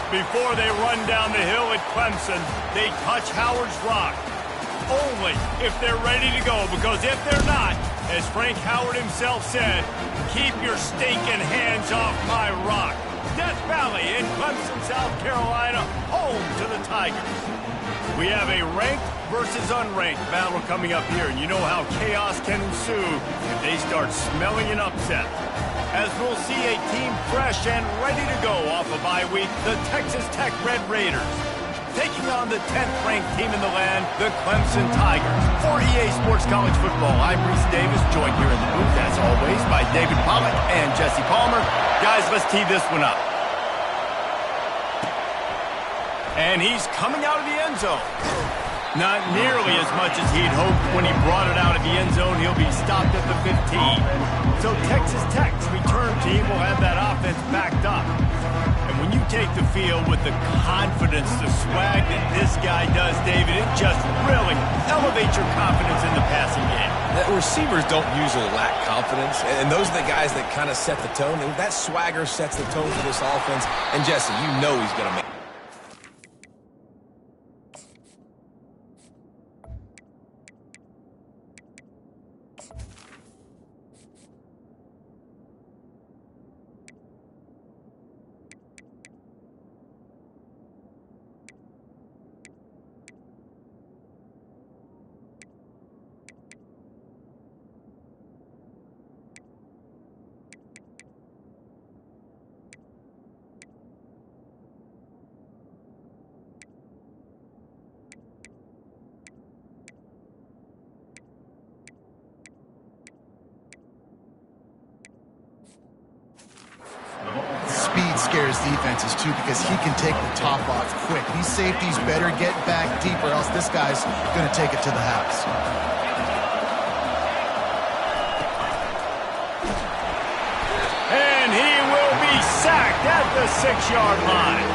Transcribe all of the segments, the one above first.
Before they run down the hill at Clemson, they touch Howard's Rock. Only if they're ready to go, because if they're not, as Frank Howard himself said, keep your stinking hands off my rock. Death Valley in Clemson, South Carolina, home to the Tigers. We have a ranked versus unranked battle coming up here, and you know how chaos can ensue if they start smelling an upset. As we'll see a team fresh and ready to go off a bye week, the Texas Tech Red Raiders. Taking on the 10th-ranked team in the land, the Clemson Tigers. For EA Sports College Football, I'm Reese Davis, joined here in the booth, as always, by David Pollack and Jesse Palmer. Guys, let's tee this one up. And he's coming out of the end zone. Not nearly as much as he'd hoped when he brought it out of the end zone. He'll be stopped at the 15. So Texas Tech's return team will have that offense backed up. And when you take the field with the confidence, the swag that this guy does, David, it just really elevates your confidence in the passing game. The receivers don't usually lack confidence, and those are the guys that kind of set the tone. And that swagger sets the tone for this offense. And Jesse, you know he's going to make. Scares defenses too, because he can take the top off quick. These safeties better get back deeper, else this guy's going to take it to the house. And he will be sacked at the 6-yard line.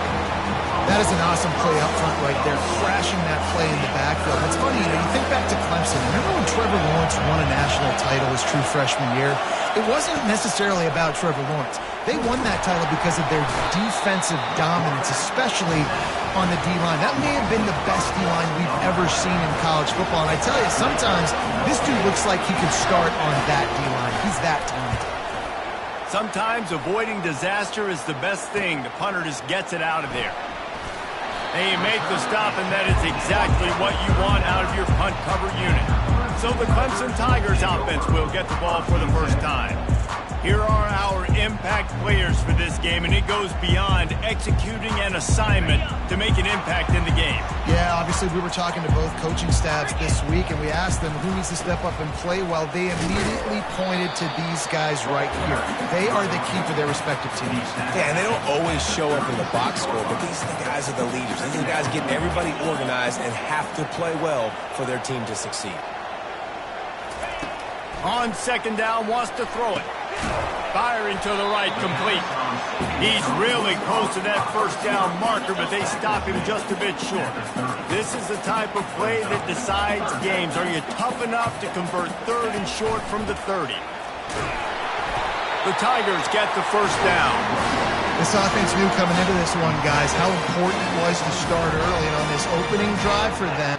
That is an awesome play up front right there, crashing that play in the backfield. It's funny, you think back to Clemson. Remember when Trevor Lawrence won a national title his true freshman year? It wasn't necessarily about Trevor Lawrence. They won that title because of their defensive dominance, especially on the D-line. That may have been the best D-line we've ever seen in college football. And I tell you, sometimes this dude looks like he could start on that D-line. He's that talented. Sometimes avoiding disaster is the best thing. The punter just gets it out of there. And you make the stop, and that is exactly what you want out of your punt cover unit. So the Clemson Tigers offense will get the ball for the first time. Here are our impact players for this game, and it goes beyond executing an assignment to make an impact in the game. Yeah, obviously we were talking to both coaching staffs this week, and we asked them who needs to step up and play well. They immediately pointed to these guys right here. They are the key for their respective teams. Yeah, and they don't always show up in the box score, but these are the guys are the leaders. These are the guys getting everybody organized and have to play well for their team to succeed. On second down, wants to throw it. Firing to the right, complete. He's really close to that first down marker, but they stop him just a bit short. This is the type of play that decides games. Are you tough enough to convert third and short from the 30? The Tigers get the first down. This offense knew coming into this one, guys, how important it was to start early on this opening drive for them.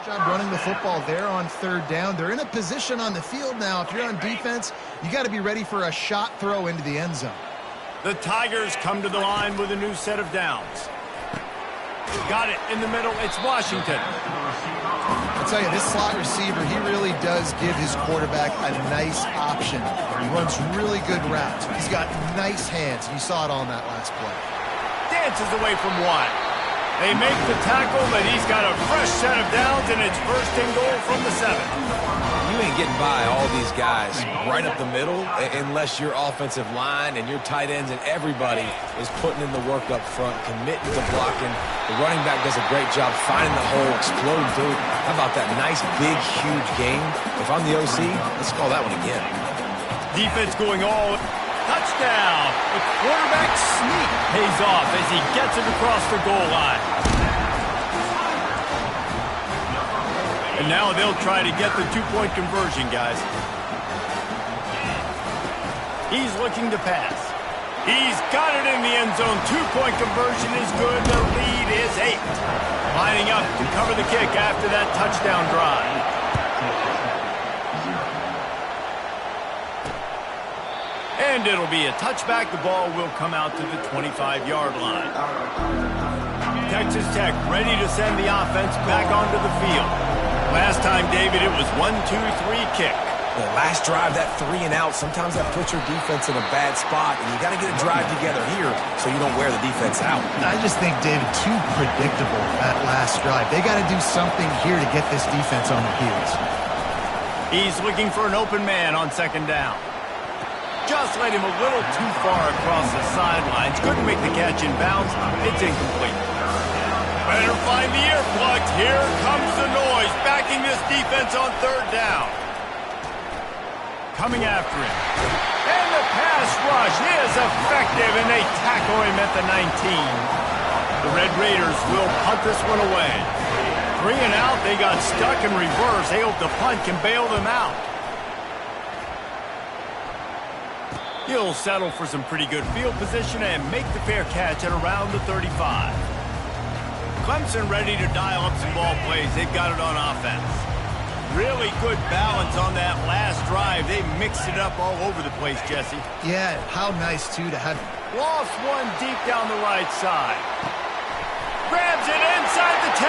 job running the football there on third down. They're in a position on the field now. If you're on defense, you got to be ready for a shot throw into the end zone. The Tigers come to the line with a new set of downs. Got it in the middle. It's Washington. I'll tell you, this slot receiver, he really does give his quarterback a nice option. He runs really good routes. He's got nice hands. You saw it all in that last play. Dances away from Watt. They make the tackle, but he's got a fresh set of downs, and it's first and goal from the 7. You ain't getting by all these guys right up the middle unless your offensive line and your tight ends and everybody is putting in the work up front, committing to blocking. The running back does a great job finding the hole, exploding through. How about that nice, big, huge game? If I'm the OC, let's call that one again. Defense going all touchdown. The quarterback sneak pays off as he gets it across the goal line. And now they'll try to get the two-point conversion, guys. He's looking to pass. He's got it in the end zone. Two-point conversion is good. The lead is 8. Lining up to cover the kick after that touchdown drive. And it'll be a touchback. The ball will come out to the 25-yard line. Texas Tech ready to send the offense back onto the field. Last time, David, it was 1-2-3 kick. The last drive, that 3 and out, sometimes that puts your defense in a bad spot, and you got to get a drive together here so you don't wear the defense out. I just think, David, too predictable, that last drive. They got to do something here to get this defense on their heels. He's looking for an open man on second down. Just let him a little too far across the sidelines. Couldn't make the catch in bounds. It's incomplete. Better find the earplugs. Here comes the noise, backing this defense on third down. Coming after him. And the pass rush is effective, and they tackle him at the 19. The Red Raiders will punt this one away. 3 and out. They got stuck in reverse. They hope the punt can bail them out. He'll settle for some pretty good field position and make the fair catch at around the 35. Clemson ready to dial up some ball plays. They've got it on offense. Really good balance on that last drive. They mixed it up all over the place, Jesse. Yeah, how nice, too, to have... Lost one deep down the right side. Grabs it inside the 10.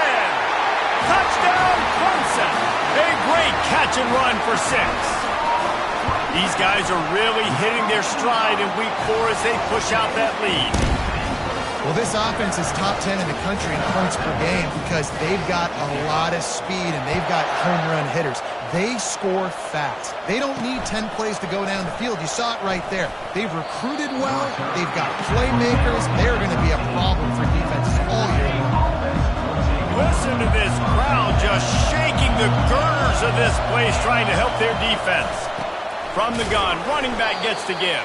Touchdown, Clemson. A great catch and run for 6. These guys are really hitting their stride in week 4 as they push out that lead. Well, this offense is top 10 in the country in points per game because they've got a lot of speed and they've got home run hitters. They score fast. They don't need 10 plays to go down the field. You saw it right there. They've recruited well. They've got playmakers. They're going to be a problem for defenses all year long. Listen to this crowd just shaking the girders of this place trying to help their defense. From the gun, running back gets to give.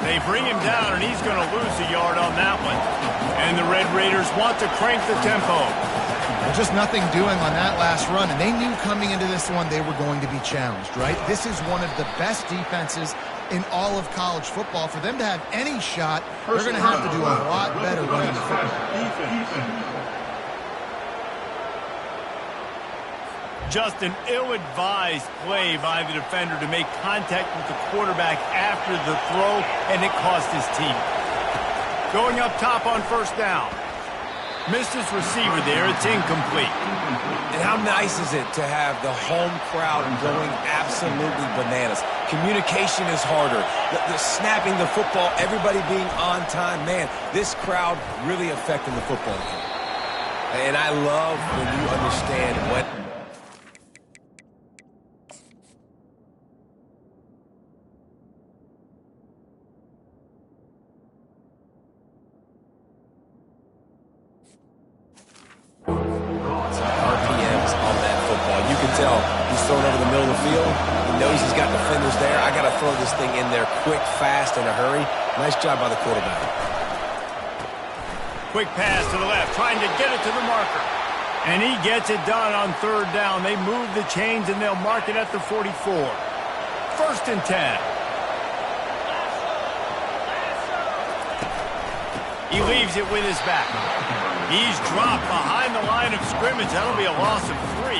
They bring him down, and he's going to lose a yard on that one. And the Red Raiders want to crank the tempo. Well, just nothing doing on that last run, and they knew coming into this one they were going to be challenged, right? This is one of the best defenses in all of college football. For them to have any shot, they're going to have to do a lot better running the football. Just an ill-advised play by the defender to make contact with the quarterback after the throw, and it cost his team. Going up top on first down. Missed his receiver there. It's incomplete. And how nice is it to have the home crowd going absolutely bananas? Communication is harder. The snapping the football, everybody being on time. Man, this crowd really affecting the football game. And I love when you understand what... RPMs on that football. You can tell he's thrown over the middle of the field. He knows he's got defenders there. I got to throw this thing in there quick, fast, in a hurry. Nice job by the quarterback. Quick pass to the left, trying to get it to the marker. And he gets it done on third down. They move the chains, and they'll mark it at the 44. First and 10. He leaves it with his back. He's dropped behind the line of scrimmage. That'll be a loss of 3.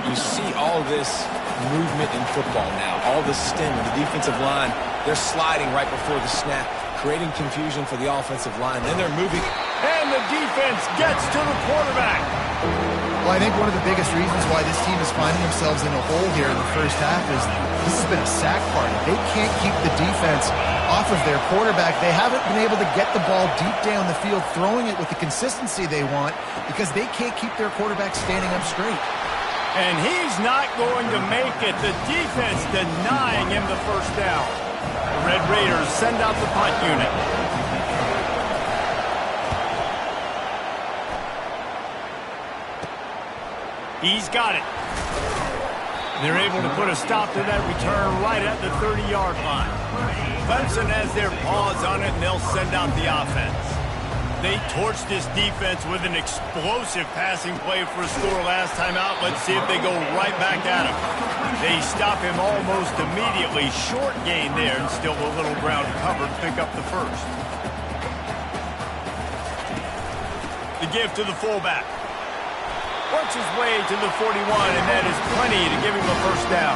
You see all this movement in football now, all the stem of the defensive line. They're sliding right before the snap, creating confusion for the offensive line. Then they're moving. And the defense gets to the quarterback. Well, I think one of the biggest reasons why this team is finding themselves in a hole here in the first half is this has been a sack party. They can't keep the defense off of their quarterback. They haven't been able to get the ball deep down the field, throwing it with the consistency they want because they can't keep their quarterback standing up straight. And he's not going to make it. The defense denying him the first down. The Red Raiders send out the punt unit. He's got it. They're able to put a stop to that return right at the 30-yard line. Clemson has their paws on it, and they'll send out the offense. They torched this defense with an explosive passing play for a score last time out. Let's see if they go right back at him. They stop him almost immediately. Short gain there, and still a little ground covered. Pick up the first. The give to the fullback. Works his way to the 41, and that is plenty to give him a first down.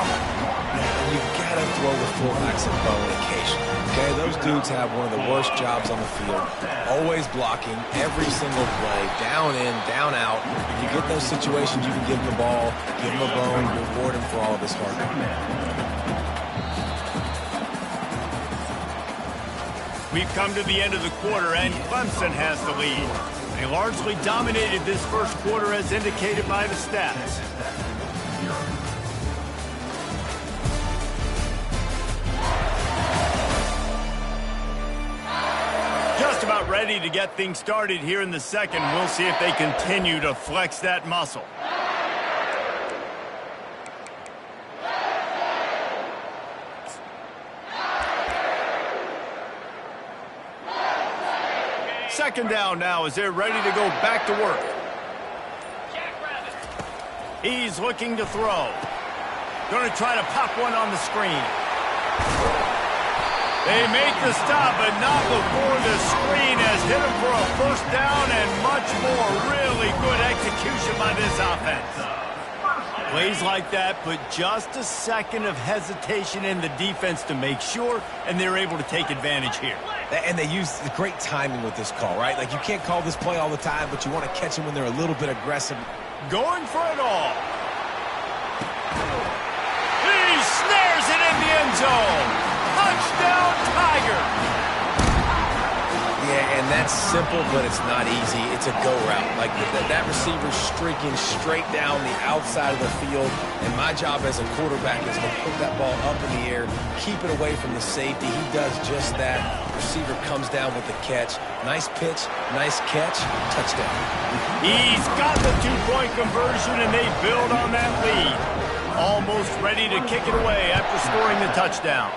You've got to throw the fullbacks a bone occasionally. Okay, those dudes have one of the worst jobs on the field. Always blocking every single play, down in, down out. If you get those situations, you can give them the ball, give them a bone, reward them for all of his hard work. We've come to the end of the quarter, and Clemson has the lead. They largely dominated this first quarter as indicated by the stats. Just about ready to get things started here in the second. We'll see if they continue to flex that muscle. Second down now as they're ready to go back to work. He's looking to throw. Going to try to pop one on the screen. They make the stop, but not before the screen has hit him for a first down and much more. Really good execution by this offense. Plays like that put just a second of hesitation in the defense to make sure, and they're able to take advantage here. And they use the great timing with this call, right? Like, you can't call this play all the time, but you want to catch them when they're a little bit aggressive. Going for it all. He snares it in the end zone. Touchdown, Tiger. Yeah, and that's simple, but it's not easy. It's a go route. Like, that receiver's streaking straight down the outside of the field, and my job as a quarterback is to put that ball up in the air, keep it away from the safety. He does just that. Receiver comes down with the catch. Nice pitch, nice catch, touchdown. He's got the two-point conversion, and they build on that lead. Almost ready to kick it away after scoring the touchdown.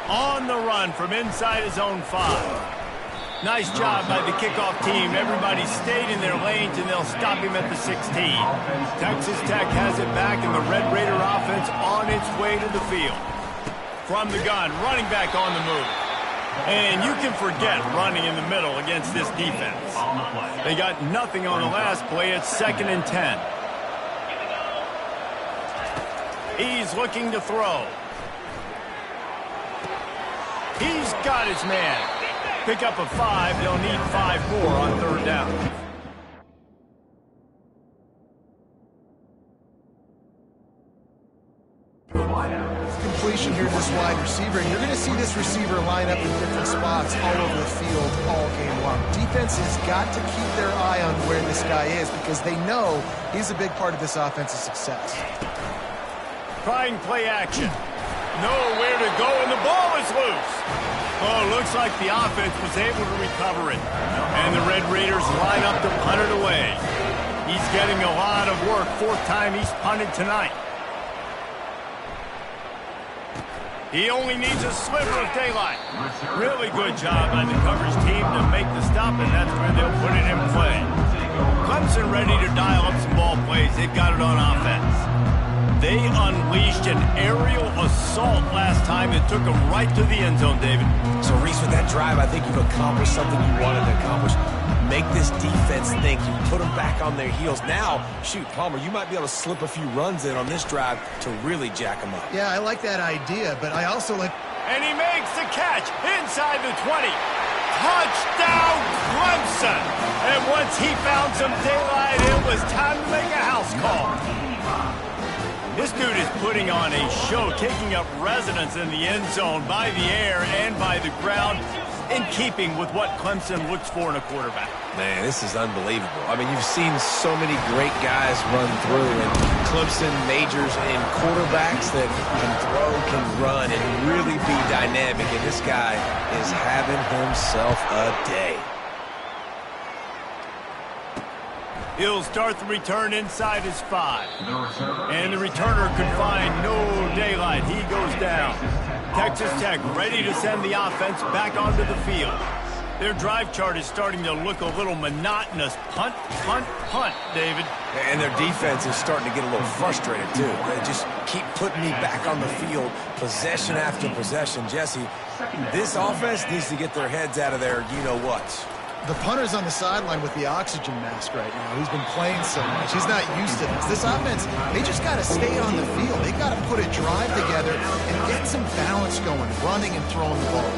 On the run from inside his own 5. Nice job by the kickoff team. Everybody stayed in their lanes, and they'll stop him at the 16. Texas Tech has it back, and the Red Raider offense on its way to the field. From the gun, running back on the move. And you can forget running in the middle against this defense. They got nothing on the last play. It's 2nd and 10. He's looking to throw. He's got his man. Pick up a 5. They'll need 5 more on 3rd down. Completion here to this wide receiver, and you're going to see this receiver line up in different spots all over the field all game long. Defense has got to keep their eye on where this guy is because they know he's a big part of this offense's success. Trying play action. Nowhere to go, and the ball is loose. Oh, looks like the offense was able to recover it. And the Red Raiders line up to punt it away. He's getting a lot of work. 4th time he's punted tonight. He only needs a sliver of daylight. Really good job by the coverage team to make the stop, and that's where they'll put it in play. Clemson ready to dial up some ball plays. They've got it on offense. They unleashed an aerial assault last time and took them right to the end zone, David. So, Reese, with that drive, I think you've accomplished something you wanted to accomplish. Make this defense think. You put them back on their heels. Now, shoot, Palmer, you might be able to slip a few runs in on this drive to really jack them up. Yeah, I like that idea, but I also like... And he makes the catch inside the 20. Touchdown, Clemson! And once he found some daylight, it was time to make a house call. This dude is putting on a show, taking up residence in the end zone by the air and by the ground, in keeping with what Clemson looks for in a quarterback. Man, this is unbelievable. I mean, you've seen so many great guys run through, and Clemson majors in quarterbacks that can throw, can run, and really be dynamic, and this guy is having himself a day. He'll start the return inside his 5. And the returner could find no daylight. He goes down. Texas Tech ready to send the offense back onto the field. Their drive chart is starting to look a little monotonous. Punt, punt, punt, David. And their defense is starting to get a little frustrated, too. They just keep putting me back on the field, possession after possession. Jesse, this offense needs to get their heads out of their you-know-what. The punter's on the sideline with the oxygen mask right now. He's been playing so much. He's not used to this. This offense, they just got to stay on the field. They got to put a drive together and get some balance going, running and throwing the ball.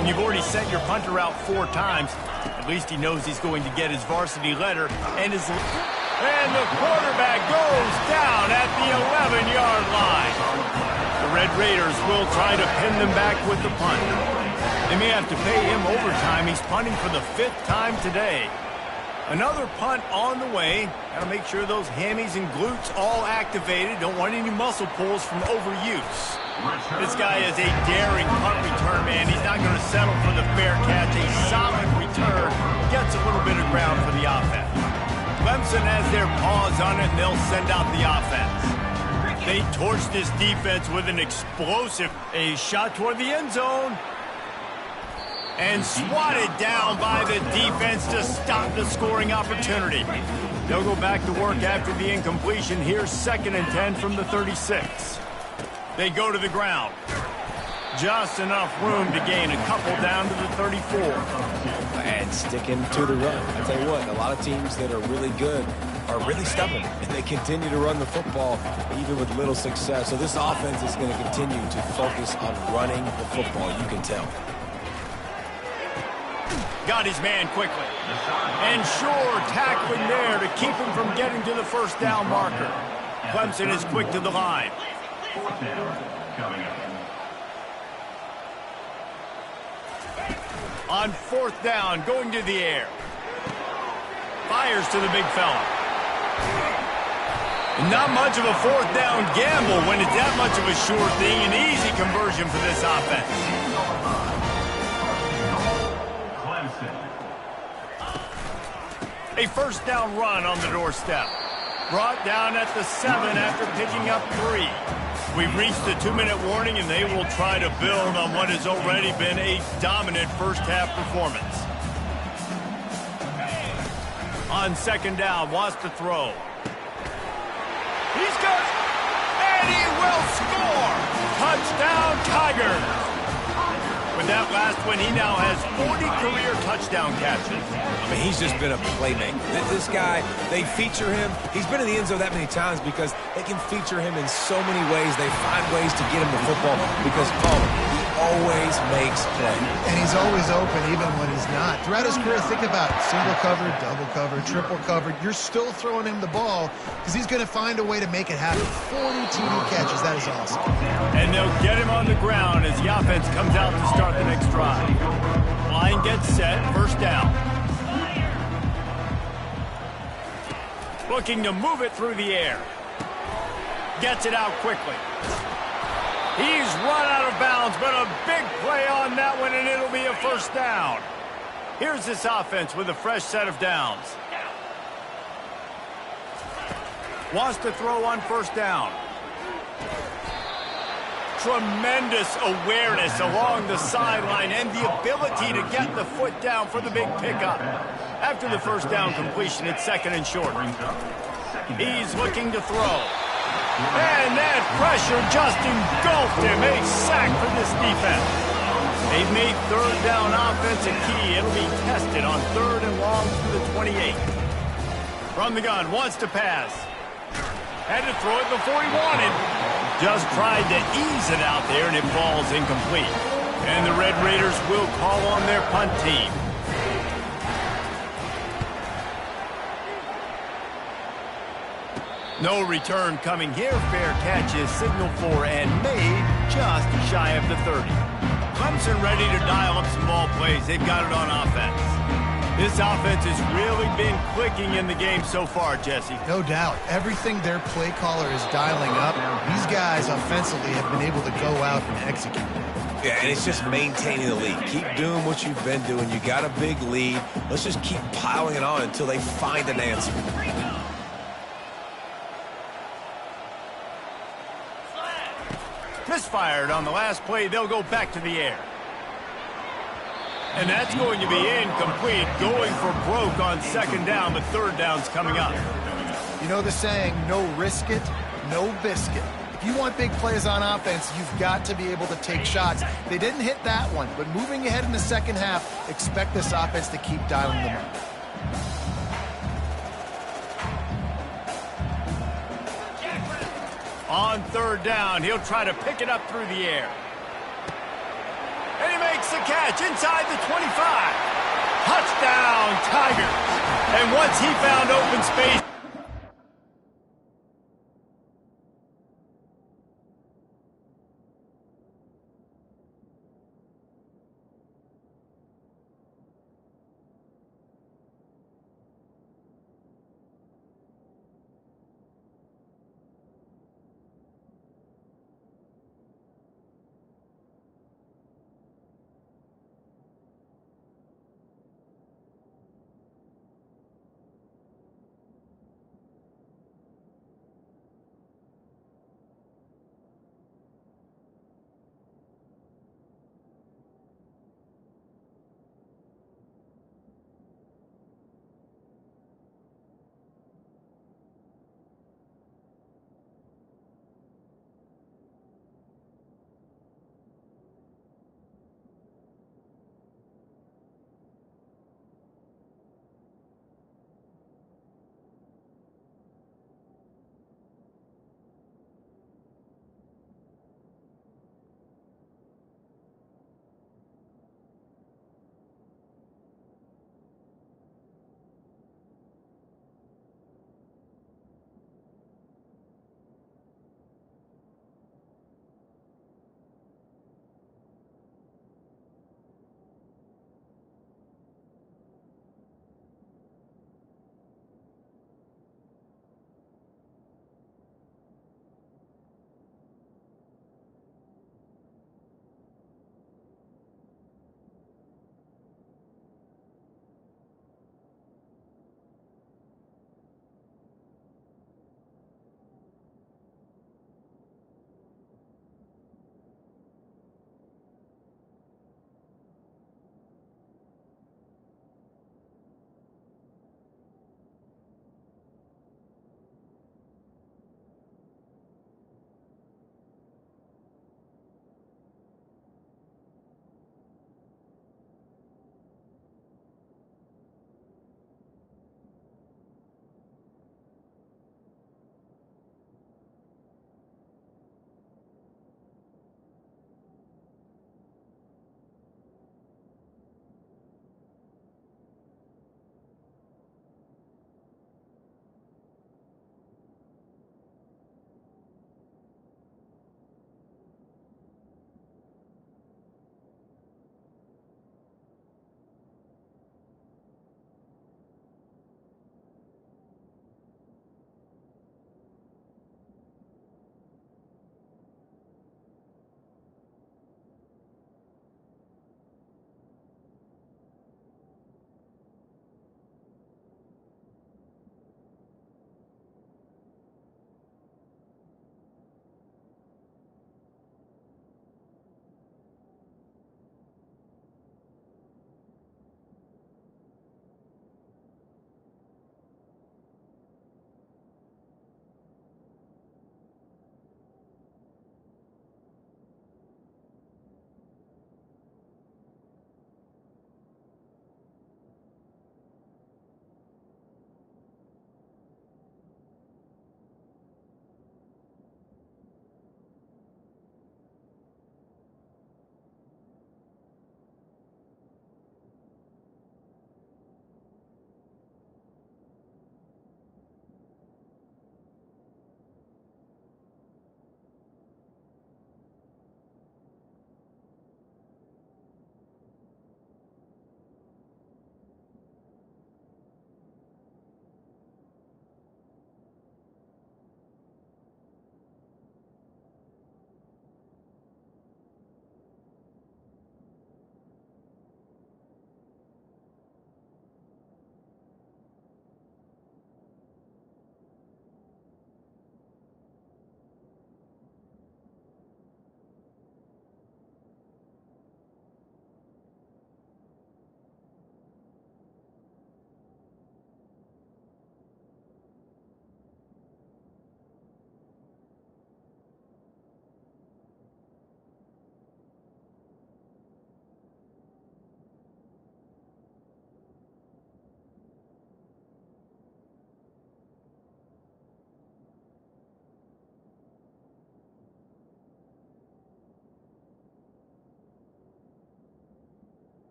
And you've already sent your punter out 4 times. At least he knows he's going to get his varsity letter. And the quarterback goes down at the 11-yard line. The Red Raiders will try to pin them back with the punt. They may have to pay him overtime. He's punting for the 5th time today. Another punt on the way. Got to make sure those hammies and glutes all activated. Don't want any muscle pulls from overuse. This guy is a daring punt return man. He's not going to settle for the fair catch. A solid return gets a little bit of ground for the offense. Clemson has their paws on it, and they'll send out the offense. They torch this defense with an explosive. A shot toward the end zone. And swatted down by the defense to stop the scoring opportunity. They'll go back to work after the incompletion. Here's 2nd and 10 from the 36. They go to the ground. Just enough room to gain a couple down to the 34. And sticking to the run. I tell you what, a lot of teams that are really good are really stubborn, and they continue to run the football even with little success. So this offense is going to continue to focus on running the football, you can tell. Got his man quickly. And sure, tackling there to keep him from getting to the 1st down marker. Clemson is quick to the line. On 4th down, going to the air. Fires to the big fella. Not much of a 4th down gamble when it's that much of a sure thing. An easy conversion for this offense. A 1st down run on the doorstep. Brought down at the 7 after picking up 3. We've reached the 2-minute warning, and they will try to build on what has already been a dominant first-half performance. On 2nd down, wants to throw. He's got, and he will score! Touchdown, Tigers! With that last one, he now has 40 career touchdown catches. I mean, he's just been a playmaker. This guy, they feature him. He's been in the end zone that many times because they can feature him in so many ways. They find ways to get him the football because, he always makes plays. And he's always open even when he's not. Throughout his career, think about single covered, double covered, triple covered. You're still throwing him the ball because he's going to find a way to make it happen. 40 TD catches. That is awesome. And they'll get him on the ground as the offense comes out to start the next drive. Line gets set, 1st down. Looking to move it through the air. Gets it out quickly. He's run out of bounds, but a big play on that one, and it'll be a 1st down. Here's this offense with a fresh set of downs. Wants to throw on 1st down. Tremendous awareness along the sideline and the ability to get the foot down for the big pickup. After the 1st down completion, it's 2nd and short. He's looking to throw. And that pressure just engulfed him. A sack for this defense. They've made third down offense a key. It'll be tested on third and long through the 28. From the gun, wants to pass. Had to throw it before he wanted. Just tried to ease it out there, and it falls incomplete. And the Red Raiders will call on their punt team. No return coming here. Fair catch is signaled for and made just shy of the 30. Clemson ready to dial up some ball plays. They've got it on offense. This offense has really been clicking in the game so far, Jesse. No doubt. Everything their play caller is dialing up, these guys offensively have been able to go out and execute. Yeah, and it's just maintaining the lead. Keep doing what you've been doing. You got a big lead. Let's just keep piling it on until they find an answer. Misfired on the last play. They'll go back to the air. And that's going to be incomplete. Going for broke on second down, but third down's coming up. You know the saying, no risk it, no biscuit. If you want big plays on offense, you've got to be able to take shots. They didn't hit that one, but moving ahead in the second half, expect this offense to keep dialing them up. On third down, he'll try to pick it up through the air. And he makes the catch inside the 25. Touchdown, Tigers. And once he found open space,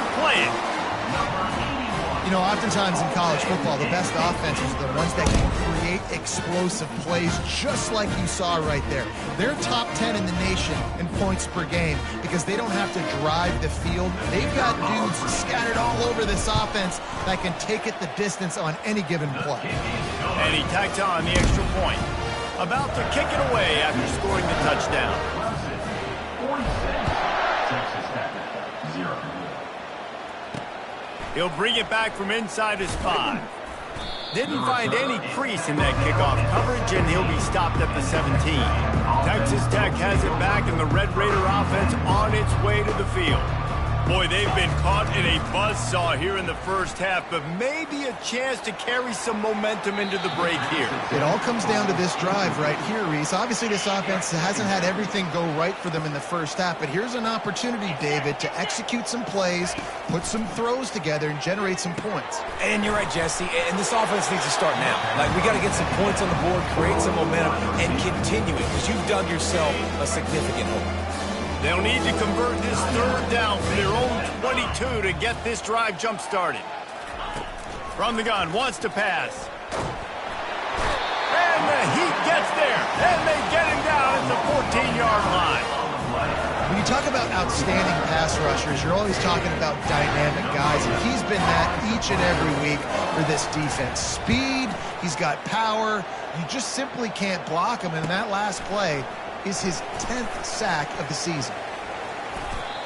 start playing. You know, oftentimes in college football, the best offenses are the ones that can create explosive plays just like you saw right there. They're top 10 in the nation in points per game because they don't have to drive the field. They've got dudes scattered all over this offense that can take it the distance on any given play. And he tacks on the extra point. About to kick it away after scoring the touchdown. He'll bring it back from inside his 5. Didn't find any crease in that kickoff coverage, and he'll be stopped at the 17. Texas Tech has it back, and the Red Raider offense on its way to the field. Boy, they've been caught in a buzzsaw here in the first half, but maybe a chance to carry some momentum into the break here. It all comes down to this drive right here, Reese. Obviously, this offense hasn't had everything go right for them in the first half, but here's an opportunity, David, to execute some plays, put some throws together, and generate some points. And you're right, Jesse, and this offense needs to start now. Like, we got to get some points on the board, create some momentum, and continue it, because you've dug yourself a significant hole. They'll need to convert this third down from their own 22 to get this drive jump-started. From the gun, wants to pass. And the Heat gets there, and they get him down at the 14-yard line. When you talk about outstanding pass rushers, you're always talking about dynamic guys, and he's been that each and every week for this defense. Speed, he's got power. You just simply can't block him, and that last play is his 10th sack of the season.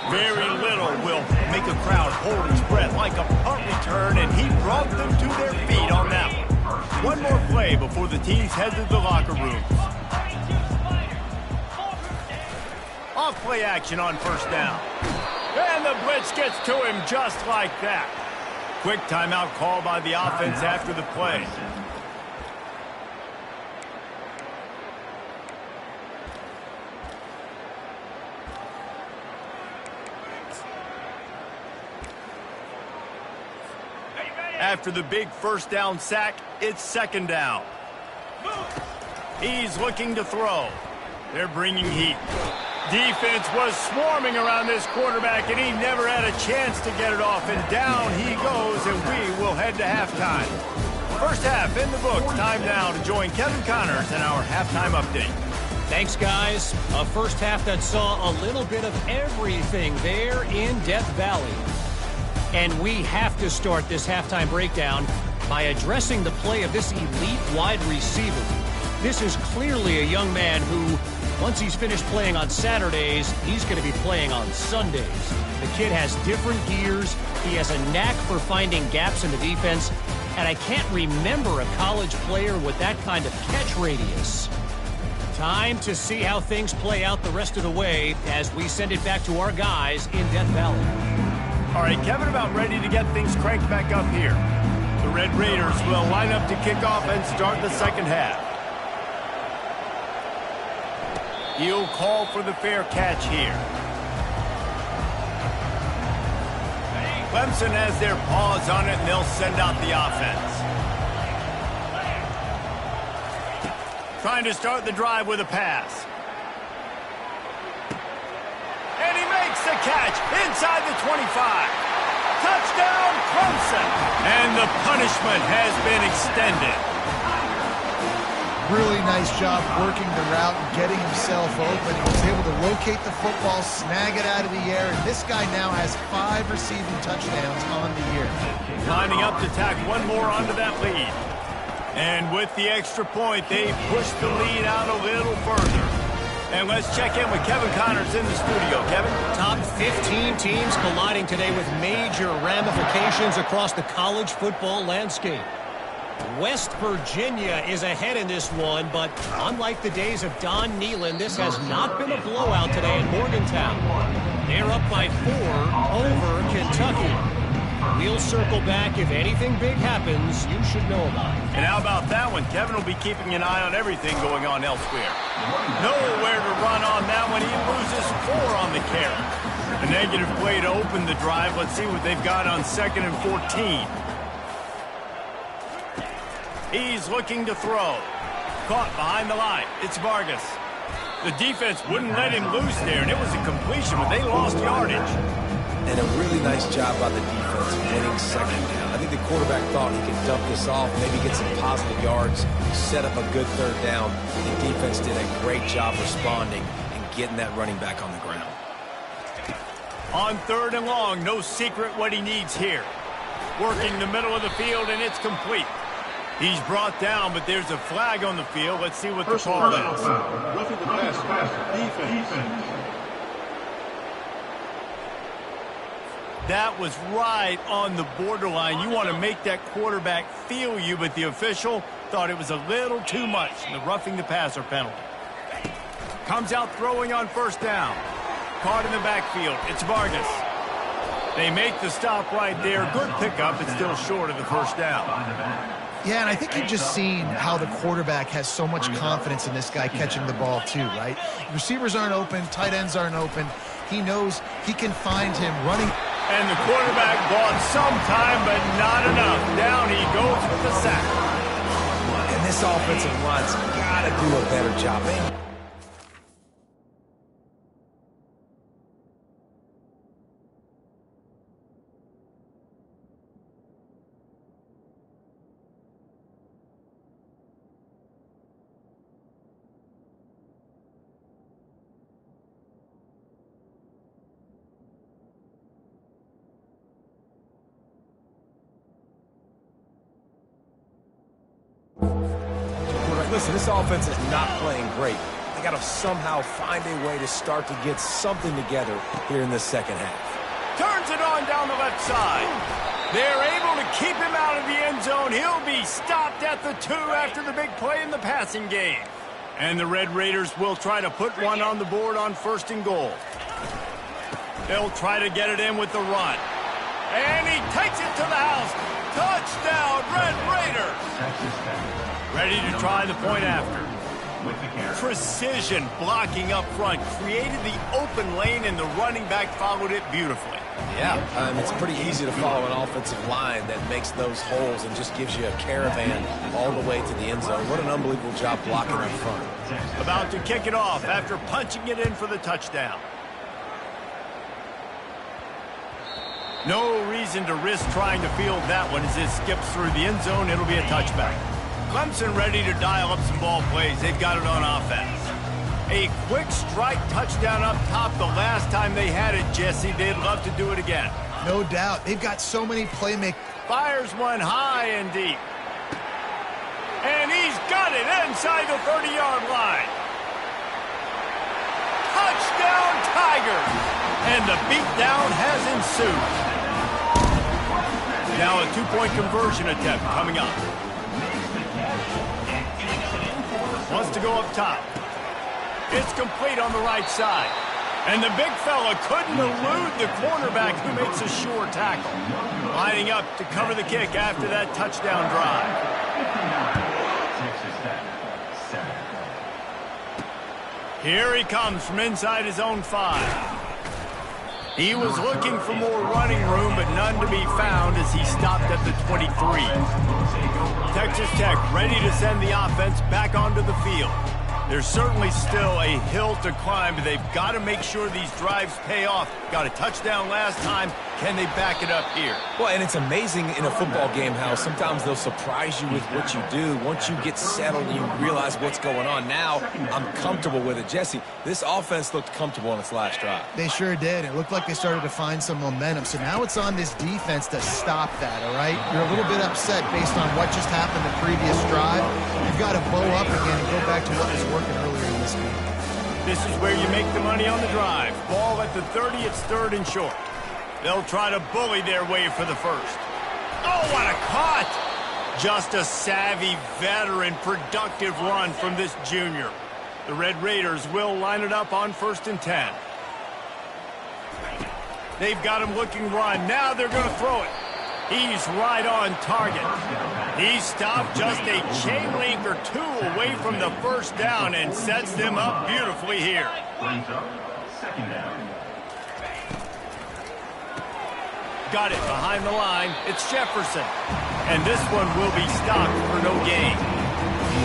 Very little will make a crowd hold its breath like a punt return, and he brought them to their feet on that one. One more play before the teams head to the locker room. Off play action on first down. And the blitz gets to him just like that. Quick timeout call by the offense after the play. After the big first down sack, it's second down. He's looking to throw. They're bringing heat. Defense was swarming around this quarterback, and he never had a chance to get it off. And down he goes, and we will head to halftime. First half in the books. Time now to join Kevin Connors in our halftime update. Thanks, guys. A first half that saw a little bit of everything there in Death Valley. And we have to start this halftime breakdown by addressing the play of this elite wide receiver. This is clearly a young man who, once he's finished playing on Saturdays, he's going to be playing on Sundays. The kid has different gears. He has a knack for finding gaps in the defense. And I can't remember a college player with that kind of catch radius. Time to see how things play out the rest of the way as we send it back to our guys in Death Valley. All right, Kevin, about ready to get things cranked back up here. The Red Raiders will line up to kick off and start the second half. He'll call for the fair catch here. Clemson has their paws on it, and they'll send out the offense. Trying to start the drive with a pass. And he makes the catch inside the 25. Touchdown, Clemson. And the punishment has been extended. Really nice job working the route and getting himself open. He was able to locate the football, snag it out of the air, and this guy now has 5 receiving touchdowns on the year. Lining up to tack one more onto that lead. And with the extra point, they push the lead out a little further. And let's check in with Kevin Connors in the studio. Kevin? Top 15 teams colliding today with major ramifications across the college football landscape. West Virginia is ahead in this one, but unlike the days of Don Nehlen, this has not been a blowout today in Morgantown. They're up by 4 over Kentucky. We'll circle back. If anything big happens, you should know about it. And how about that one? Kevin will be keeping an eye on everything going on elsewhere. Nowhere to run on that one. He loses 4 on the carry. A negative play to open the drive. Let's see what they've got on 2nd and 14. He's looking to throw. Caught behind the line. It's Vargas. The defense wouldn't let him loose there, and it was a completion, but they lost yardage. And a really nice job by the defense winning second down. I think the quarterback thought he could dump this off, maybe get some positive yards, set up a good third down. The defense did a great job responding and getting that running back on the ground. On 3rd and long, no secret what he needs here. Working the middle of the field, and it's complete. He's brought down, but there's a flag on the field. Let's see what the call is. Roughing the passer. Defense. That was right on the borderline. You want to make that quarterback feel you, but the official thought it was a little too much. The roughing the passer penalty. Comes out throwing on 1st down. Caught in the backfield. It's Vargas. They make the stop right there. Good pickup, but still short of the 1st down. Yeah, and I think you've just seen how the quarterback has so much confidence in this guy catching the ball too, right? Receivers aren't open, tight ends aren't open. He knows he can find him running. And the quarterback bought some time, but not enough. Down he goes with the sack. And this offensive line's got to do a better job. Listen, this offense is not playing great. They got to somehow find a way to start to get something together here in this second half. Turns it on down the left side. They're able to keep him out of the end zone. He'll be stopped at the 2 after the big play in the passing game. And the Red Raiders will try to put one on the board on 1st and goal. They'll try to get it in with the run. And he takes it to the house. Touchdown, Red Raiders. Ready to try the point after. Precision blocking up front. Created the open lane, and the running back followed it beautifully. Yeah, it's pretty easy to follow an offensive line that makes those holes and just gives you a caravan all the way to the end zone. What an unbelievable job blocking up front. About to kick it off after punching it in for the touchdown. No reason to risk trying to field that one as it skips through the end zone. It'll be a touchback. Clemson ready to dial up some ball plays. They've got it on offense. A quick strike touchdown up top the last time they had it, Jesse. They'd love to do it again. No doubt. They've got so many playmakers. Fires one high and deep. And he's got it inside the 30-yard line. Touchdown, Tigers! And the beatdown has ensued. Now a 2-point conversion attempt coming up. Wants to go up top. It's complete on the right side. And the big fella couldn't elude the cornerback who makes a sure tackle. Lining up to cover the kick after that touchdown drive. Here he comes from inside his own 5. He was looking for more running room, but none to be found as he stopped at the 23. Texas Tech ready to send the offense back onto the field. There's certainly still a hill to climb, but they've got to make sure these drives pay off. Got a touchdown last time. Can they back it up here? Well, and it's amazing in a football game how sometimes they'll surprise you with what you do. Once you get settled, you realize what's going on. Now, I'm comfortable with it. Jesse, this offense looked comfortable on its last drive. They sure did. It looked like they started to find some momentum. So now it's on this defense to stop that, all right? You're a little bit upset based on what just happened the previous drive. You've got to bow up again and go back to what was working earlier in this game. This is where you make the money on the drive. Ball at the 30, it's 3rd and short. They'll try to bully their way for the first. Oh, what a caught! Just a savvy, veteran, productive run from this junior. The Red Raiders will line it up on 1st and 10. They've got him looking run. Now they're going to throw it. He's right on target. He stopped just a chain link or 2 away from the 1st down and sets them up beautifully here. Second down. Got it behind the line. It's Jefferson. And this one will be stopped for no gain.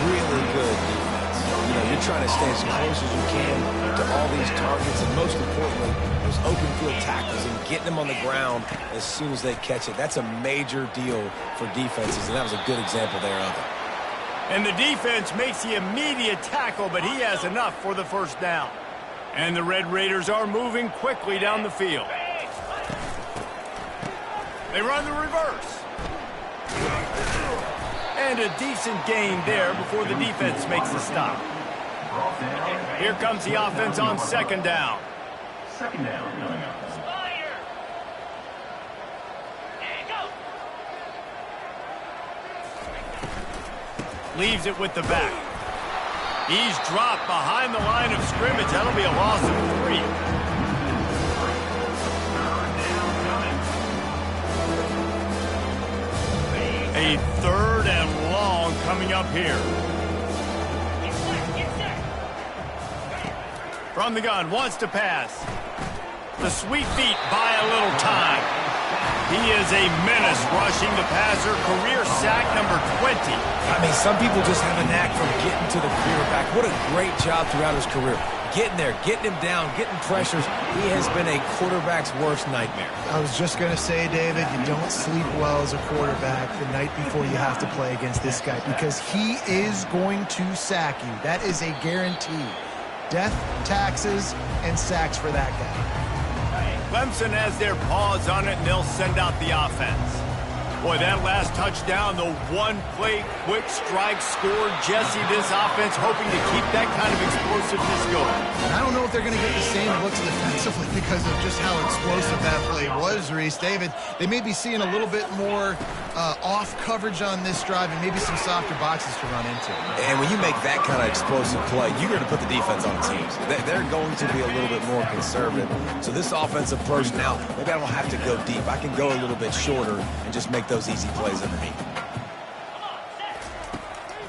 Really good defense. You know, you're trying to stay as close as you can to all these targets, and most importantly, those open field tackles, and getting them on the ground as soon as they catch it. That's a major deal for defenses, and that was a good example there of it. And the defense makes the immediate tackle, but he has enough for the first down. And the Red Raiders are moving quickly down the field. They run the reverse. And a decent gain there before the defense makes the stop. Here comes the offense on second down. Second down coming up. Leaves it with the back. He's dropped behind the line of scrimmage. That'll be a loss of 3. A third and long coming up here. From the gun, wants to pass. The sweet feet buy a little time. He is a menace rushing the passer. Career sack number 20. I mean, some people just have a knack for getting to the quarterback. What a great job throughout his career. Getting there, getting him down, getting pressures. He has been a quarterback's worst nightmare. I was just going to say, David, you don't sleep well as a quarterback the night before you have to play against this guy because he is going to sack you. That is a guarantee. Death, taxes, and sacks for that guy. Clemson has their paws on it, and they'll send out the offense. Boy, that last touchdown, the one-play quick strike scored. Jesse, this offense hoping to keep that kind of explosiveness going. I don't know if they're going to get the same looks defensively because of just how explosive that play was, Reese. David, they may be seeing a little bit more off coverage on this drive and maybe some softer boxes to run into. And when you make that kind of explosive play, you're going to put the defense on teams. They're going to be a little bit more conservative. So this offensive approach now, maybe I don't have to go deep. I can go a little bit shorter and just make those easy plays underneath.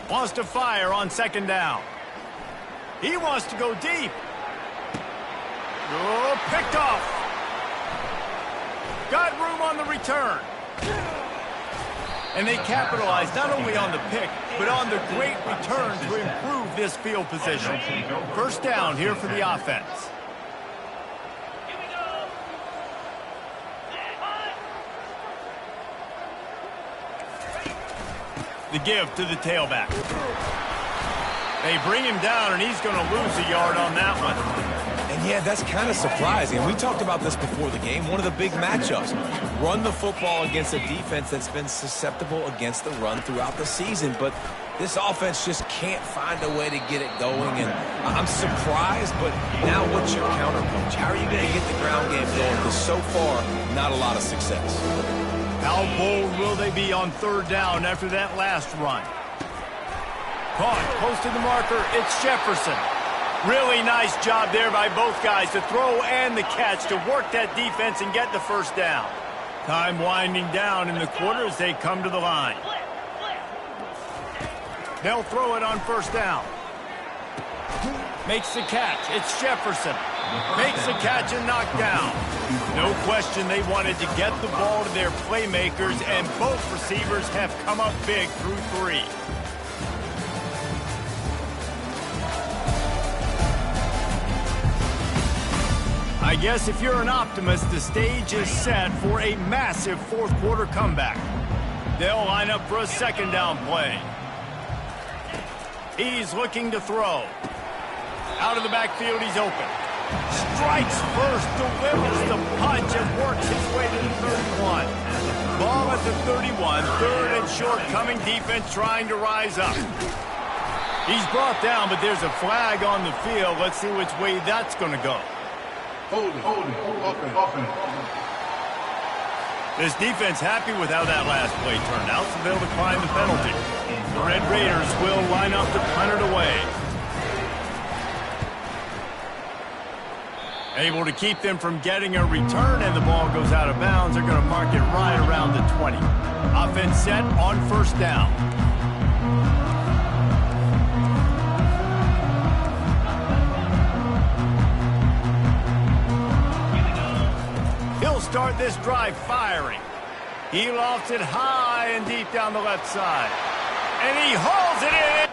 Wants to fire on second down. He wants to go deep. Oh, picked off. Got room on the return. And they capitalize not only on the pick, but on the great return to improve this field position. First down here for the offense. The give to the tailback. They bring him down, and he's going to lose a yard on that one. And yeah, that's kind of surprising. We talked about this before the game. One of the big matchups. Run the football against a defense that's been susceptible against the run throughout the season. But this offense just can't find a way to get it going. And I'm surprised, but now what's your counterpunch? How are you going to get the ground game going? Because so far, not a lot of success. How bold will they be on third down after that last run? Caught, close to the marker, it's Jefferson. Really nice job there by both guys to throw and the catch to work that defense and get the first down. Time winding down in the quarter as they come to the line. They'll throw it on first down. Makes the catch, it's Jefferson. Makes the catch and knocked down. No question they wanted to get the ball to their playmakers, and both receivers have come up big through 3. I guess if you're an optimist, the stage is set for a massive fourth quarter comeback. They'll line up for a second down play. He's looking to throw. Out of the backfield, he's open. Strikes first, delivers the punch, and works his way to the 31. Ball at the 31, third and short, coming defense trying to rise up. He's brought down, but there's a flag on the field. Let's see which way that's going to go. Hold it, open. This defense happy with how that last play turned out, so they'll decline the penalty. The Red Raiders will line up to punt it away. Able to keep them from getting a return, and the ball goes out of bounds. They're going to mark it right around the 20. Offense set on first down. He'll start this drive firing. He lofts it high and deep down the left side. And he hauls it in.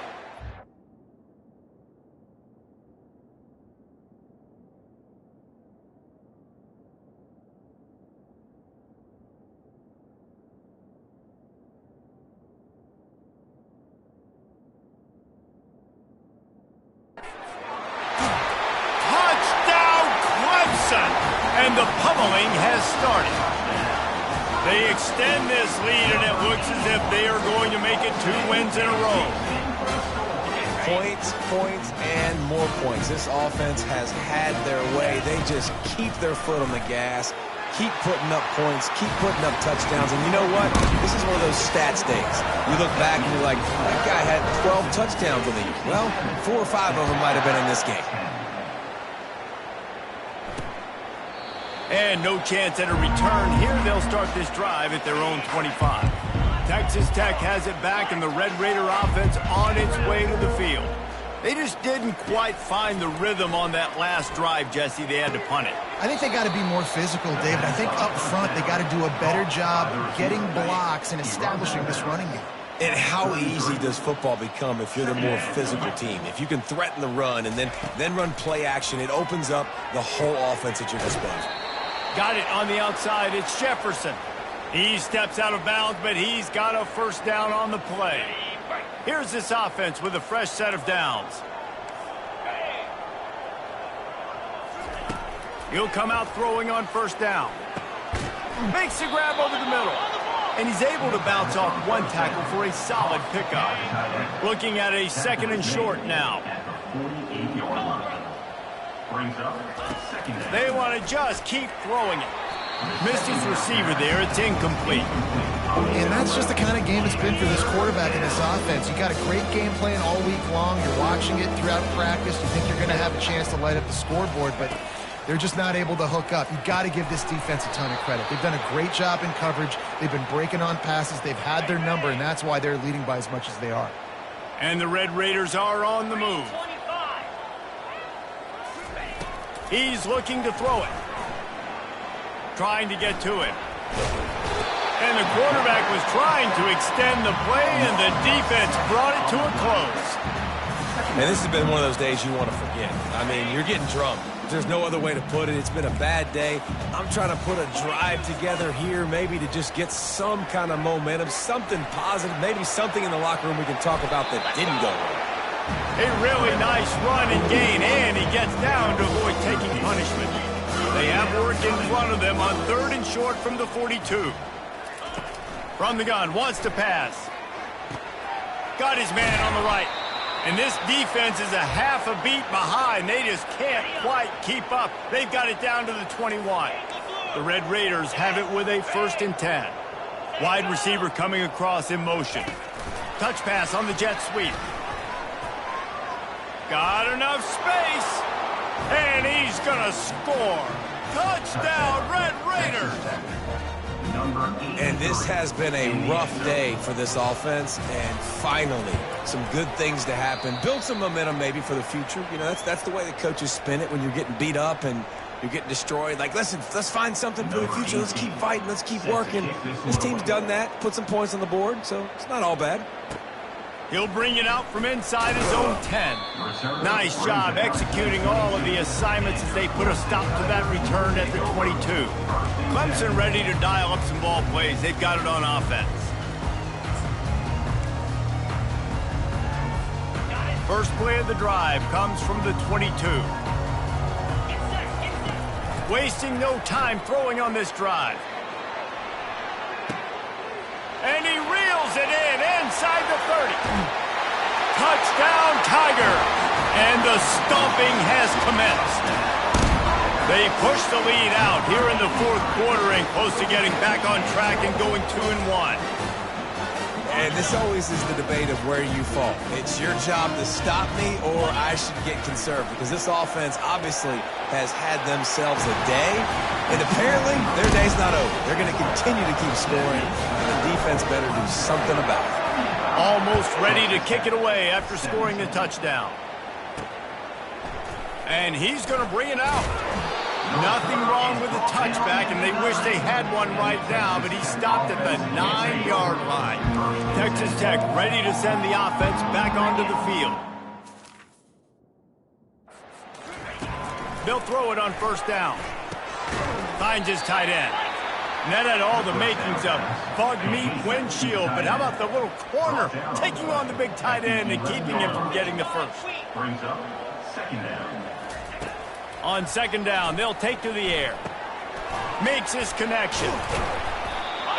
started. They extend this lead, and it looks as if they are going to make it 2 wins in a row. Points, points, and more points. This offense has had their way. They just keep their foot on the gas, keep putting up points, keep putting up touchdowns. And you know what? This is one of those stats days. You look back and you're like, that guy had 12 touchdowns on the year. Well, 4 or 5 of them might have been in this game. And no chance at a return here. They'll start this drive at their own 25. Texas Tech has it back, and the Red Raider offense on its way to the field. They just didn't quite find the rhythm on that last drive, Jesse. They had to punt it. I think they got to be more physical, David. I think up front they got to do a better job getting blocks and establishing this running game. And how easy does football become if you're the more physical team? If you can threaten the run and then run play action, it opens up the whole offense at your disposal. Got it on the outside. It's Jefferson. He steps out of bounds, but he's got a first down on the play. Here's this offense with a fresh set of downs. He'll come out throwing on first down. Makes the grab over the middle. And he's able to bounce off one tackle for a solid pickup. Looking at a 2nd and short now. They want to just keep throwing it. Missed his receiver there. It's incomplete. And that's just the kind of game it's been for this quarterback in this offense. You got a great game plan all week long. You're watching it throughout practice. You think you're going to have a chance to light up the scoreboard, but they're just not able to hook up. You got to give this defense a ton of credit. They've done a great job in coverage. They've been breaking on passes. They've had their number, and that's why they're leading by as much as they are. And the Red Raiders are on the move. He's looking to throw it. Trying to get to it. And the quarterback was trying to extend the play, and the defense brought it to a close. And this has been one of those days you want to forget. I mean, you're getting drunk. There's no other way to put it. It's been a bad day. I'm trying to put a drive together here, maybe to just get some kind of momentum, something positive, maybe something in the locker room we can talk about that didn't go well. A really nice run and gain, and he gets down to avoid taking punishment. They have work in front of them on 3rd and short from the 42. From the gun, wants to pass. Got his man on the right. And this defense is a half a beat behind. They just can't quite keep up. They've got it down to the 21. The Red Raiders have it with a 1st and 10. Wide receiver coming across in motion. Touch pass on the jet sweep. Got enough space. And he's going to score. Touchdown, Red Raiders. And this has been a rough day for this offense, and finally, some good things to happen. Build some momentum maybe for the future. You know, that's the way the coaches spin it when you're getting beat up and you're getting destroyed. Like, listen, let's find something for the future. Let's keep fighting. Let's keep working. This team's done that, put some points on the board, so it's not all bad. He'll bring it out from inside his own 10. Nice job executing all of the assignments as they put a stop to that return at the 22. Clemson ready to dial up some ball plays. They've got it on offense. First play of the drive comes from the 22. Wasting no time throwing on this drive. And he reels it in inside the 30. Touchdown, Tiger. And the stomping has commenced. They push the lead out here in the 4th quarter and close to getting back on track and going 2-1. And this always is the debate of where you fall. It's your job to stop me or I should get conserved, because this offense obviously has had themselves a day, and apparently their day's not over. They're going to continue to keep scoring, and the defense better do something about it. Almost ready to kick it away after scoring the touchdown. And he's going to bring it out. Nothing wrong with the touchback, and they wish they had one right now, but he stopped at the 9-yard line. Texas Tech ready to send the offense back onto the field. They'll throw it on first down. Finds his tight end. And that had all the makings of bug meat windshield, but how about the little corner taking on the big tight end and keeping him from getting the first? Brings up 2nd down. On 2nd down, they'll take to the air. makes his connection.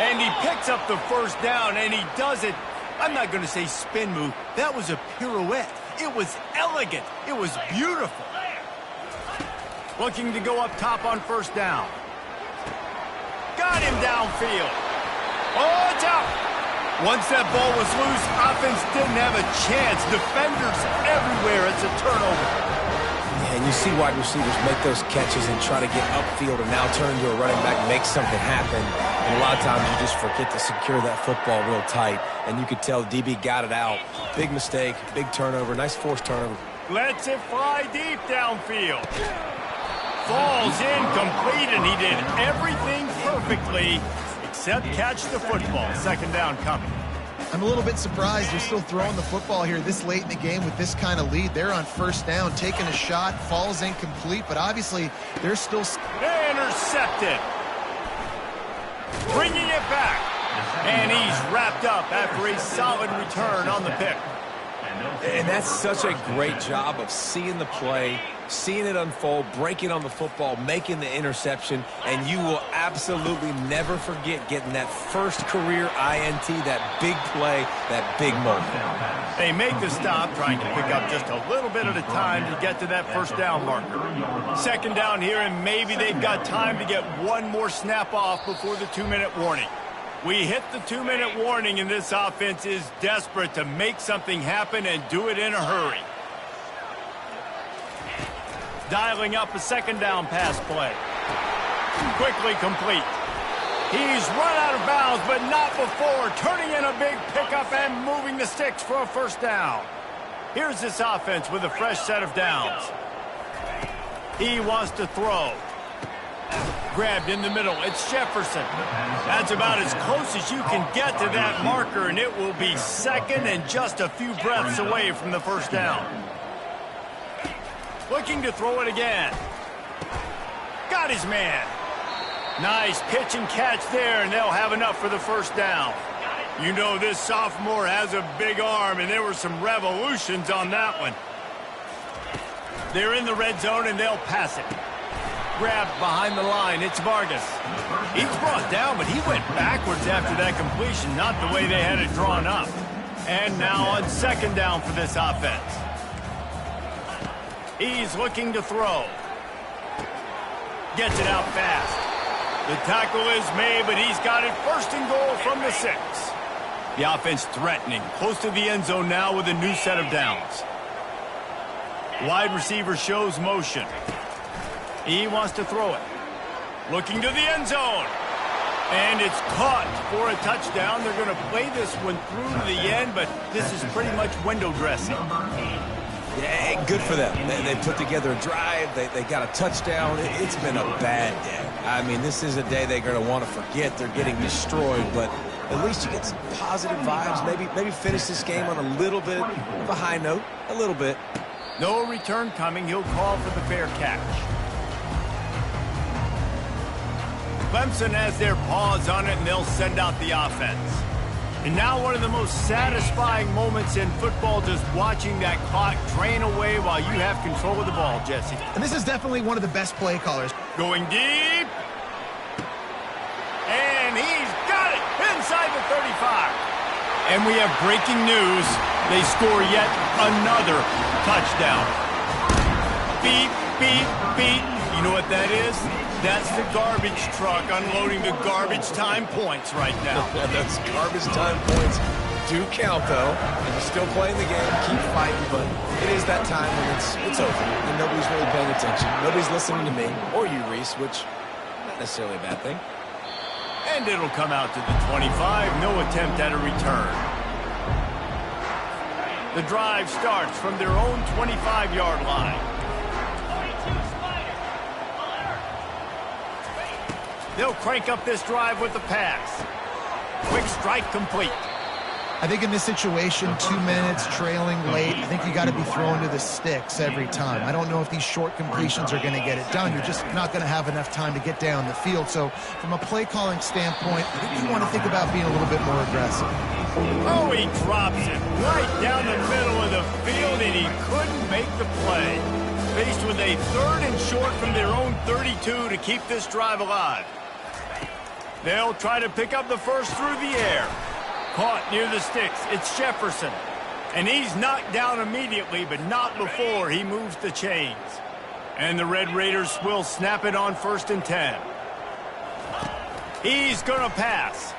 And he picks up the first down, and he does it. I'm not going to say spin move. That was a pirouette. It was elegant. It was beautiful. Looking to go up top on first down. Got him downfield. Oh, it's out. Once that ball was loose, offense didn't have a chance. Defenders everywhere. It's a turnover. Yeah, and you see wide receivers make those catches and try to get upfield and now turn to a running back and make something happen. And a lot of times you just forget to secure that football real tight. And you could tell DB got it out. Big mistake, big turnover, nice forced turnover. Lets it fly deep downfield. Falls incomplete, and he did everything perfectly except catch the football. Second down coming. I'm a little bit surprised they're still throwing the football here this late in the game with this kind of lead. They're on first down, taking a shot, falls incomplete, but obviously they're still... Intercepted. Bringing it back. And he's wrapped up after a solid return on the pick. And that's such a great job of seeing the play, seeing it unfold, breaking on the football, making the interception, and you will absolutely never forget getting that first career INT, that big play, that big moment. They make the stop, trying to pick up just a little bit at a time to get to that first down marker. Second down here, and maybe they've got time to get one more snap off before the 2-minute warning. We hit the 2-minute warning, and this offense is desperate to make something happen and do it in a hurry. Dialing up a second down pass play. Quickly complete. He's run out of bounds, but not before. Turning in a big pickup and moving the sticks for a first down. Here's this offense with a fresh set of downs. He wants to throw. Grabbed in the middle. It's Jefferson. That's about as close as you can get to that marker, and it will be second and just a few breaths away from the first down. Looking to throw it again. Got his man. Nice pitch and catch there, and they'll have enough for the first down. You know this sophomore has a big arm, and there were some revolutions on that one. They're in the red zone, and they'll pass it. Grabbed behind the line. It's Vargas. He's brought down, but he went backwards after that completion, not the way they had it drawn up. And now on second down for this offense. He's looking to throw. Gets it out fast. The tackle is made, but he's got it first and goal from the 6. The offense threatening, close to the end zone now with a new set of downs. Wide receiver shows motion. He wants to throw it. Looking to the end zone. And it's caught for a touchdown. They're going to play this one through to the end, but this is pretty much window dressing. Yeah, good for them. They put together a drive. They got a touchdown. It's been a bad day. I mean, this is a day they're going to want to forget. They're getting destroyed, but at least you get some positive vibes. Maybe finish this game on a little bit of a high note. A little bit. No return coming. He'll call for the fair catch. Clemson has their paws on it, and they'll send out the offense. And now one of the most satisfying moments in football, just watching that clock drain away while you have control of the ball, Jesse. And this is definitely one of the best play callers. Going deep. And he's got it inside the 35. And we have breaking news. They score yet another touchdown. Beep, beep, beep. You know what that is? That's the garbage truck unloading the garbage time points right now. Those garbage time points do count, though. And you're still playing the game, keep fighting, but it is that time when it's over, and nobody's really paying attention. Nobody's listening to me, or you, Reese, which not necessarily a bad thing. And it'll come out to the 25. No attempt at a return. The drive starts from their own 25-yard line. They'll crank up this drive with the pass. Quick strike complete. I think in this situation, 2 minutes, trailing late, I think you got to be throwing to the sticks every time. I don't know if these short completions are going to get it done. You're just not going to have enough time to get down the field. So from a play calling standpoint, I think you want to think about being a little bit more aggressive. Oh, he drops it right down the middle of the field, and he couldn't make the play. Faced with a 3rd and short from their own 32 to keep this drive alive. They'll try to pick up the first through the air. Caught near the sticks. It's Jefferson. And he's knocked down immediately, but not before he moves the chains. And the Red Raiders will snap it on 1st and 10. He's going to pass.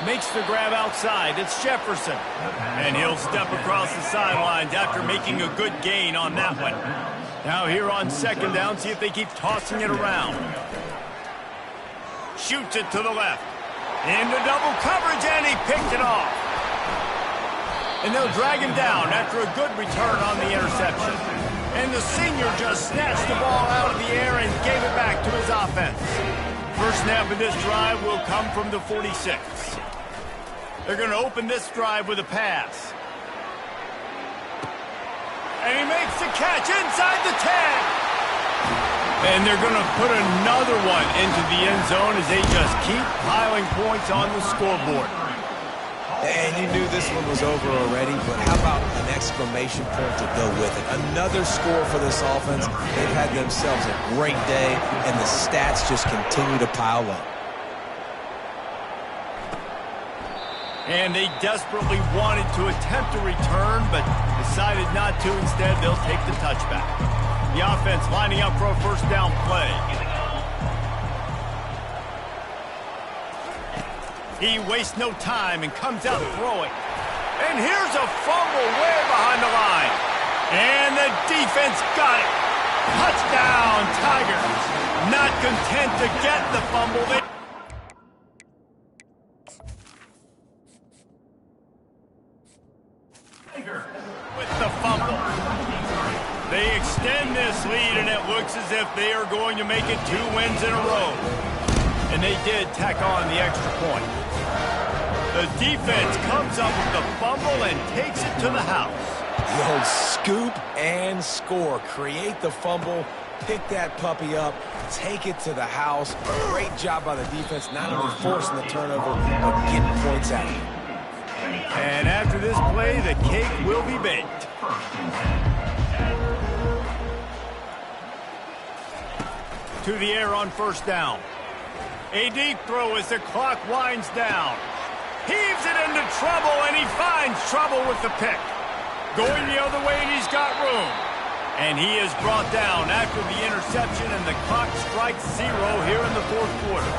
Makes the grab outside. It's Jefferson. And he'll step across the sidelines after making a good gain on that one. Now here on 2nd down, see if they keep tossing it around. Shoots it to the left. Into double coverage, and he picked it off. And they'll drag him down after a good return on the interception. And the senior just snatched the ball out of the air and gave it back to his offense. First snap of this drive will come from the 46. They're going to open this drive with a pass. And he makes the catch inside the 10. And they're going to put another one into the end zone as they just keep piling points on the scoreboard. And you knew this one was over already, but how about an exclamation point to go with it? Another score for this offense. They've had themselves a great day, and the stats just continue to pile up. And they desperately wanted to attempt a return, but decided not to. Instead, they'll take the touchback. The offense lining up for a 1st down play. He wastes no time and comes out throwing. And here's a fumble way behind the line. And the defense got it. Touchdown, Tigers. Not content to get the fumble. With the fumble. They extend this lead, and it looks as if they are going to make it 2 wins in a row. And they did tack on the extra point. The defense comes up with the fumble and takes it to the house. The old scoop and score. Create the fumble, pick that puppy up, take it to the house. Great job by the defense, not only forcing the turnover, but getting points out of it. And after this play, the cake will be baked. To the air on 1st down. A deep throw as the clock winds down. Heaves it into trouble, and he finds trouble with the pick. Going the other way, and he's got room. And he is brought down after the interception, and the clock strikes 0 here in the 4th quarter.